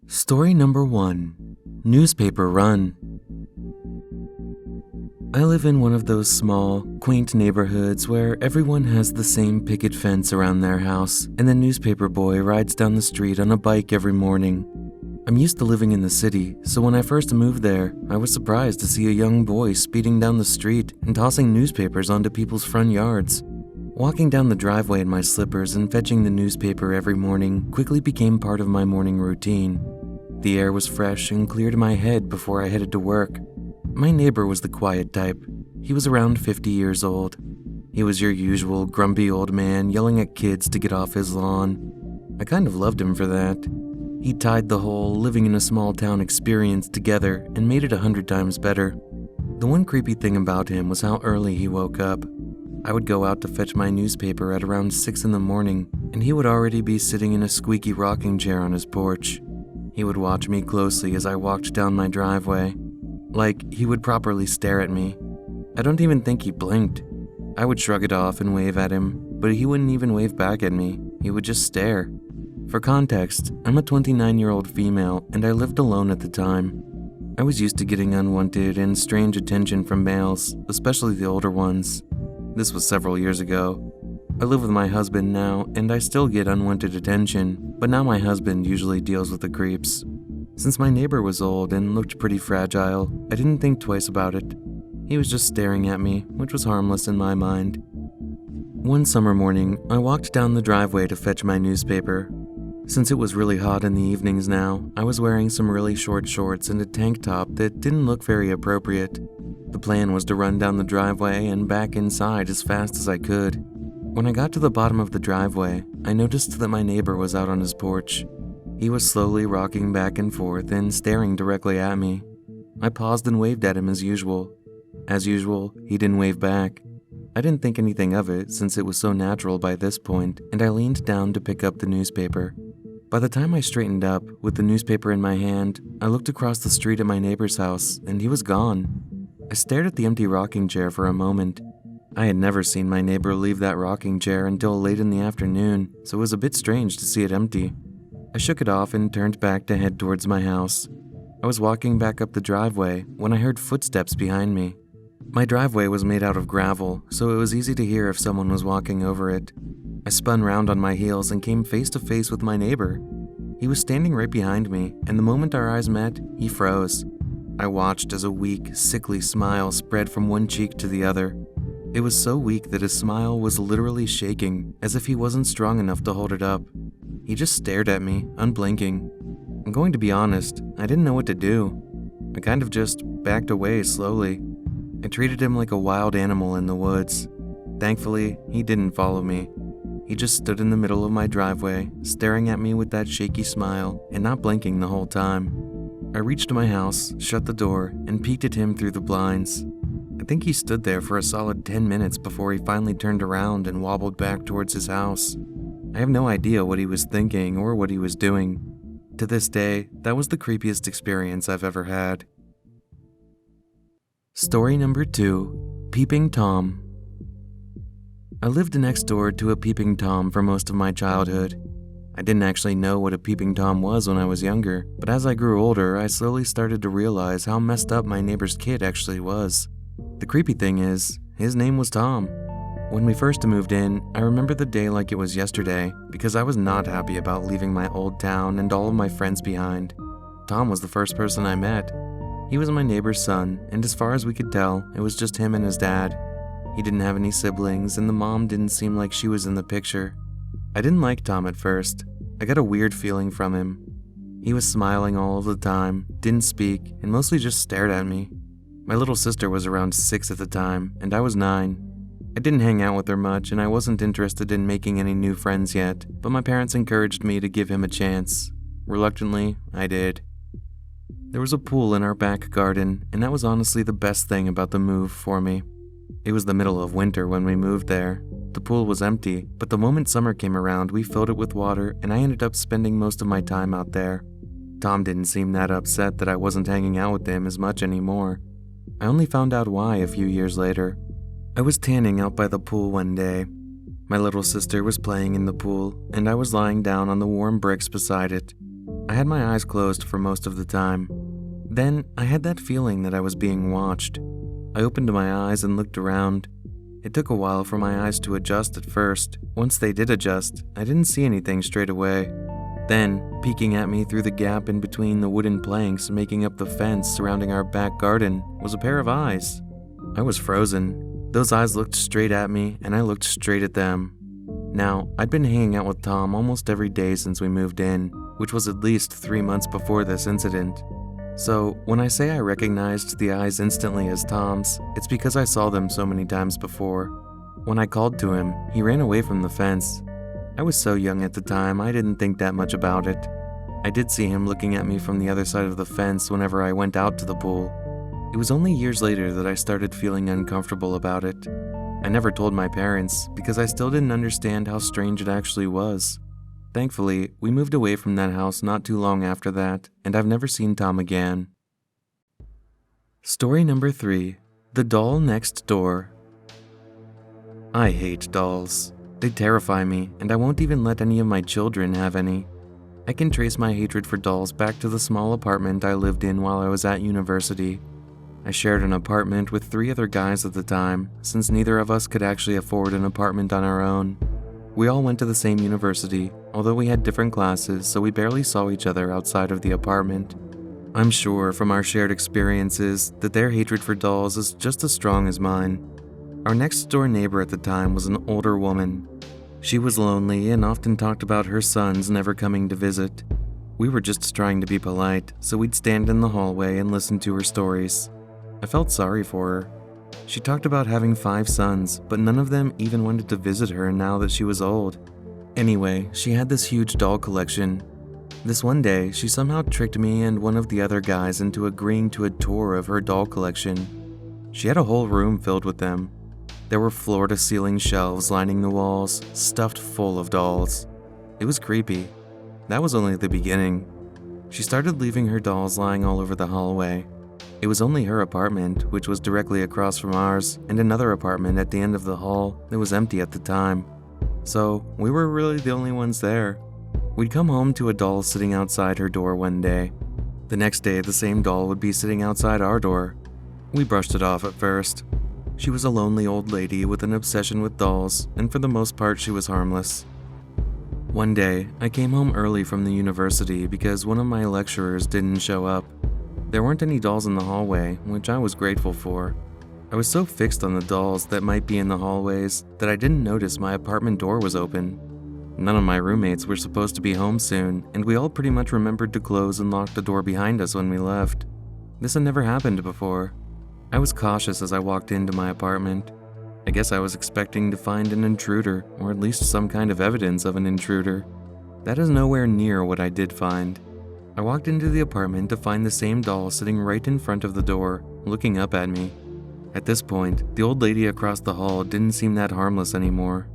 Story number 1. Newspaper Run. I live in one of those small, quaint neighborhoods where everyone has the same picket fence around their house, and the newspaper boy rides down the street on a bike every morning. I'm used to living in the city, so when I first moved there, I was surprised to see a young boy speeding down the street and tossing newspapers onto people's front yards. Walking down the driveway in my slippers and fetching the newspaper every morning quickly became part of my morning routine. The air was fresh and clear to my head before I headed to work. My neighbor was the quiet type. He was around 50 years old. He was your usual grumpy old man yelling at kids to get off his lawn. I kind of loved him for that. He tied the whole living in a small town experience together and made it 100 times better. The one creepy thing about him was how early he woke up. I would go out to fetch my newspaper at around 6 in the morning, and he would already be sitting in a squeaky rocking chair on his porch. He would watch me closely as I walked down my driveway. Like, he would properly stare at me. I don't even think he blinked. I would shrug it off and wave at him, but he wouldn't even wave back at me. He would just stare. For context, I'm a 29-year-old female, and I lived alone at the time. I was used to getting unwanted and strange attention from males, especially the older ones. This was several years ago. I live with my husband now, and I still get unwanted attention, but now my husband usually deals with the creeps. Since my neighbor was old and looked pretty fragile, I didn't think twice about it. He was just staring at me, which was harmless in my mind. One summer morning, I walked down the driveway to fetch my newspaper. Since it was really hot in the evenings now, I was wearing some really short shorts and a tank top that didn't look very appropriate. The plan was to run down the driveway and back inside as fast as I could. When I got to the bottom of the driveway, I noticed that my neighbor was out on his porch. He was slowly rocking back and forth and staring directly at me. I paused and waved at him as usual. As usual, he didn't wave back. I didn't think anything of it since it was so natural by this point, and I leaned down to pick up the newspaper. By the time I straightened up, with the newspaper in my hand, I looked across the street at my neighbor's house, and he was gone. I stared at the empty rocking chair for a moment. I had never seen my neighbor leave that rocking chair until late in the afternoon, so it was a bit strange to see it empty. I shook it off and turned back to head towards my house. I was walking back up the driveway when I heard footsteps behind me. My driveway was made out of gravel, so it was easy to hear if someone was walking over it. I spun round on my heels and came face to face with my neighbor. He was standing right behind me, and the moment our eyes met, he froze. I watched as a weak, sickly smile spread from one cheek to the other. It was so weak that his smile was literally shaking, as if he wasn't strong enough to hold it up. He just stared at me, unblinking. I'm going to be honest, I didn't know what to do. I kind of just backed away slowly. I treated him like a wild animal in the woods. Thankfully, he didn't follow me. He just stood in the middle of my driveway, staring at me with that shaky smile and not blinking the whole time. I reached my house, shut the door, and peeked at him through the blinds. I think he stood there for a solid 10 minutes before he finally turned around and wobbled back towards his house. I have no idea what he was thinking or what he was doing. To this day, that was the creepiest experience I've ever had. Story number 2. Peeping Tom. I lived next door to a Peeping Tom for most of my childhood. I didn't actually know what a Peeping Tom was when I was younger, but as I grew older, I slowly started to realize how messed up my neighbor's kid actually was. The creepy thing is, his name was Tom. When we first moved in, I remember the day like it was yesterday because I was not happy about leaving my old town and all of my friends behind. Tom was the first person I met. He was my neighbor's son, and as far as we could tell, it was just him and his dad. He didn't have any siblings, and the mom didn't seem like she was in the picture. I didn't like Tom at first. I got a weird feeling from him. He was smiling all of the time, didn't speak, and mostly just stared at me. My little sister was around 6 at the time, and I was 9. I didn't hang out with her much, and I wasn't interested in making any new friends yet, but my parents encouraged me to give him a chance. Reluctantly, I did. There was a pool in our back garden, and that was honestly the best thing about the move for me. It was the middle of winter when we moved there. The pool was empty, but the moment summer came around, we filled it with water, and I ended up spending most of my time out there. Tom didn't seem that upset that I wasn't hanging out with him as much anymore. I only found out why a few years later. I was tanning out by the pool one day. My little sister was playing in the pool, and I was lying down on the warm bricks beside it. I had my eyes closed for most of the time. Then I had that feeling that I was being watched. I opened my eyes and looked around. It took a while for my eyes to adjust at first. Once they did adjust, I didn't see anything straight away. Then, peeking at me through the gap in between the wooden planks making up the fence surrounding our back garden was a pair of eyes. I was frozen. Those eyes looked straight at me, and I looked straight at them. Now, I'd been hanging out with Tom almost every day since we moved in, which was at least 3 months before this incident. So, when I say I recognized the eyes instantly as Tom's, it's because I saw them so many times before. When I called to him, he ran away from the fence. I was so young at the time, I didn't think that much about it. I did see him looking at me from the other side of the fence whenever I went out to the pool. It was only years later that I started feeling uncomfortable about it. I never told my parents because I still didn't understand how strange it actually was. Thankfully, we moved away from that house not too long after that, and I've never seen Tom again. Story number 3. The Doll Next Door. I hate dolls. They terrify me, and I won't even let any of my children have any. I can trace my hatred for dolls back to the small apartment I lived in while I was at university. I shared an apartment with 3 other guys at the time, since neither of us could actually afford an apartment on our own. We all went to the same university, although we had different classes, so we barely saw each other outside of the apartment. I'm sure from our shared experiences that their hatred for dolls is just as strong as mine. Our next door neighbor at the time was an older woman. She was lonely and often talked about her sons never coming to visit. We were just trying to be polite, so we'd stand in the hallway and listen to her stories. I felt sorry for her. She talked about having 5 sons, but none of them even wanted to visit her now that she was old. Anyway, she had this huge doll collection. This one day, she somehow tricked me and one of the other guys into agreeing to a tour of her doll collection. She had a whole room filled with them. There were floor-to-ceiling shelves lining the walls, stuffed full of dolls. It was creepy. That was only the beginning. She started leaving her dolls lying all over the hallway. It was only her apartment, which was directly across from ours, and another apartment at the end of the hall that was empty at the time. So, we were really the only ones there. We'd come home to a doll sitting outside her door one day. The next day, the same doll would be sitting outside our door. We brushed it off at first. She was a lonely old lady with an obsession with dolls, and for the most part, she was harmless. One day, I came home early from the university because one of my lecturers didn't show up. There weren't any dolls in the hallway, which I was grateful for. I was so fixed on the dolls that might be in the hallways that I didn't notice my apartment door was open. None of my roommates were supposed to be home soon, and we all pretty much remembered to close and lock the door behind us when we left. This had never happened before. I was cautious as I walked into my apartment. I guess I was expecting to find an intruder, or at least some kind of evidence of an intruder. That is nowhere near what I did find. I walked into the apartment to find the same doll sitting right in front of the door, looking up at me. At this point, the old lady across the hall didn't seem that harmless anymore.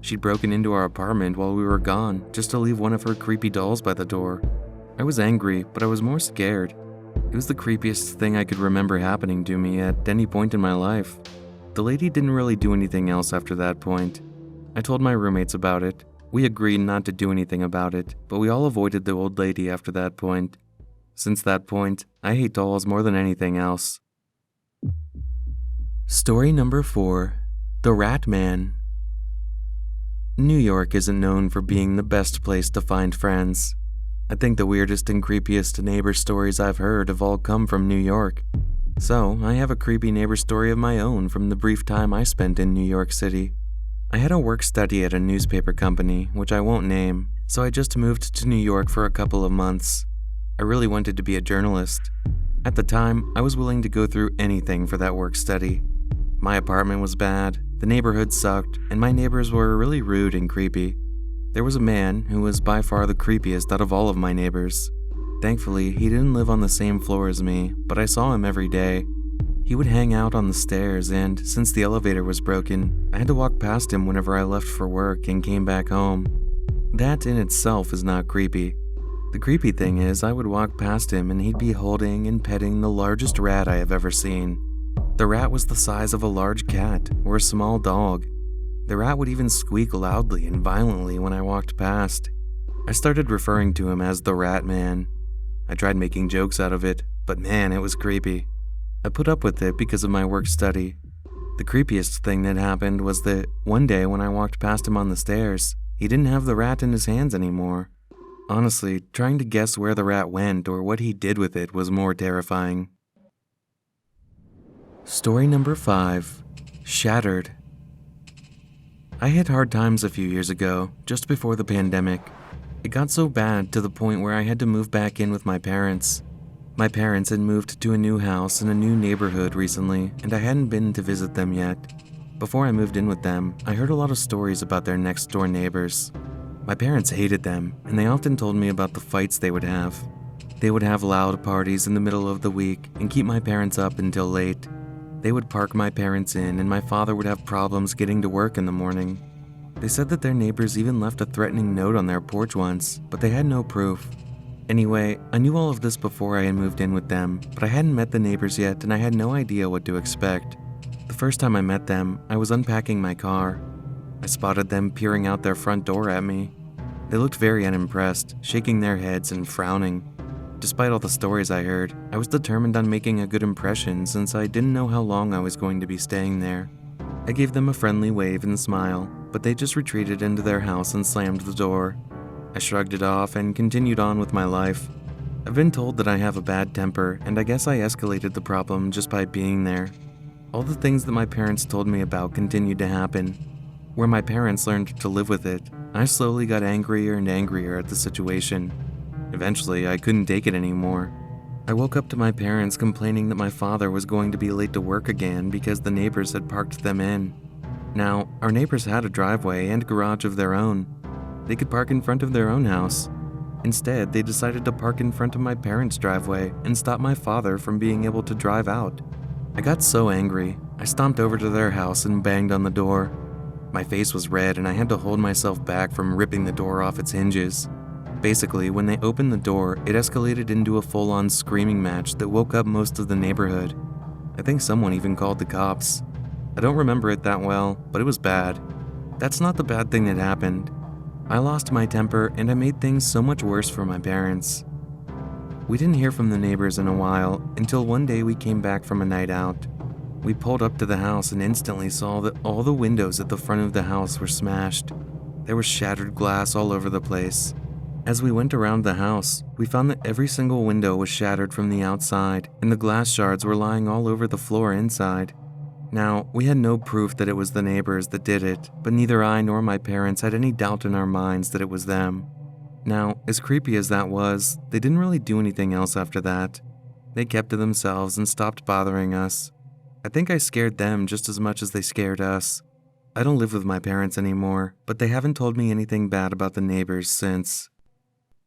She'd broken into our apartment while we were gone, just to leave one of her creepy dolls by the door. I was angry, but I was more scared. It was the creepiest thing I could remember happening to me at any point in my life. The lady didn't really do anything else after that point. I told my roommates about it. We agreed not to do anything about it, but we all avoided the old lady after that point. Since that point, I hate dolls more than anything else. Story number 4. The Rat Man. New York isn't known for being the best place to find friends. I think the weirdest and creepiest neighbor stories I've heard have all come from New York. So, I have a creepy neighbor story of my own from the brief time I spent in New York City. I had a work-study at a newspaper company, which I won't name, so I just moved to New York for a couple of months. I really wanted to be a journalist. At the time, I was willing to go through anything for that work-study. My apartment was bad, the neighborhood sucked, and my neighbors were really rude and creepy. There was a man who was by far the creepiest out of all of my neighbors. Thankfully, he didn't live on the same floor as me, but I saw him every day. He would hang out on the stairs, and since the elevator was broken, I had to walk past him whenever I left for work and came back home. That in itself is not creepy. The creepy thing is I would walk past him and he'd be holding and petting the largest rat I have ever seen. The rat was the size of a large cat or a small dog. The rat would even squeak loudly and violently when I walked past. I started referring to him as the Rat Man. I tried making jokes out of it, but man, it was creepy. I put up with it because of my work study. The creepiest thing that happened was that one day when I walked past him on the stairs, he didn't have the rat in his hands anymore. Honestly, trying to guess where the rat went or what he did with it was more terrifying. Story number 5. Shattered. I hit hard times a few years ago, just before the pandemic. It got so bad to the point where I had to move back in with my parents. My parents had moved to a new house in a new neighborhood recently, and I hadn't been to visit them yet. Before I moved in with them, I heard a lot of stories about their next-door neighbors. My parents hated them, and they often told me about the fights they would have. They would have loud parties in the middle of the week and keep my parents up until late. They would park my parents in, and my father would have problems getting to work in the morning. They said that their neighbors even left a threatening note on their porch once, but they had no proof. Anyway, I knew all of this before I had moved in with them, but I hadn't met the neighbors yet and I had no idea what to expect. The first time I met them, I was unpacking my car. I spotted them peering out their front door at me. They looked very unimpressed, shaking their heads and frowning. Despite all the stories I heard, I was determined on making a good impression since I didn't know how long I was going to be staying there. I gave them a friendly wave and smile, but they just retreated into their house and slammed the door. I shrugged it off and continued on with my life. I've been told that I have a bad temper, and I guess I escalated the problem just by being there. All the things that my parents told me about continued to happen. Where my parents learned to live with it, I slowly got angrier and angrier at the situation. Eventually, I couldn't take it anymore. I woke up to my parents complaining that my father was going to be late to work again because the neighbors had parked them in. Now, our neighbors had a driveway and garage of their own. They could park in front of their own house. Instead, they decided to park in front of my parents' driveway and stop my father from being able to drive out. I got so angry, I stomped over to their house and banged on the door. My face was red and I had to hold myself back from ripping the door off its hinges. Basically, when they opened the door, it escalated into a full-on screaming match that woke up most of the neighborhood. I think someone even called the cops. I don't remember it that well, but it was bad. That's not the bad thing that happened. I lost my temper and I made things so much worse for my parents. We didn't hear from the neighbors in a while until one day we came back from a night out. We pulled up to the house and instantly saw that all the windows at the front of the house were smashed. There was shattered glass all over the place. As we went around the house, we found that every single window was shattered from the outside and the glass shards were lying all over the floor inside. Now, we had no proof that it was the neighbors that did it, but neither I nor my parents had any doubt in our minds that it was them. Now, as creepy as that was, they didn't really do anything else after that. They kept to themselves and stopped bothering us. I think I scared them just as much as they scared us. I don't live with my parents anymore, but they haven't told me anything bad about the neighbors since.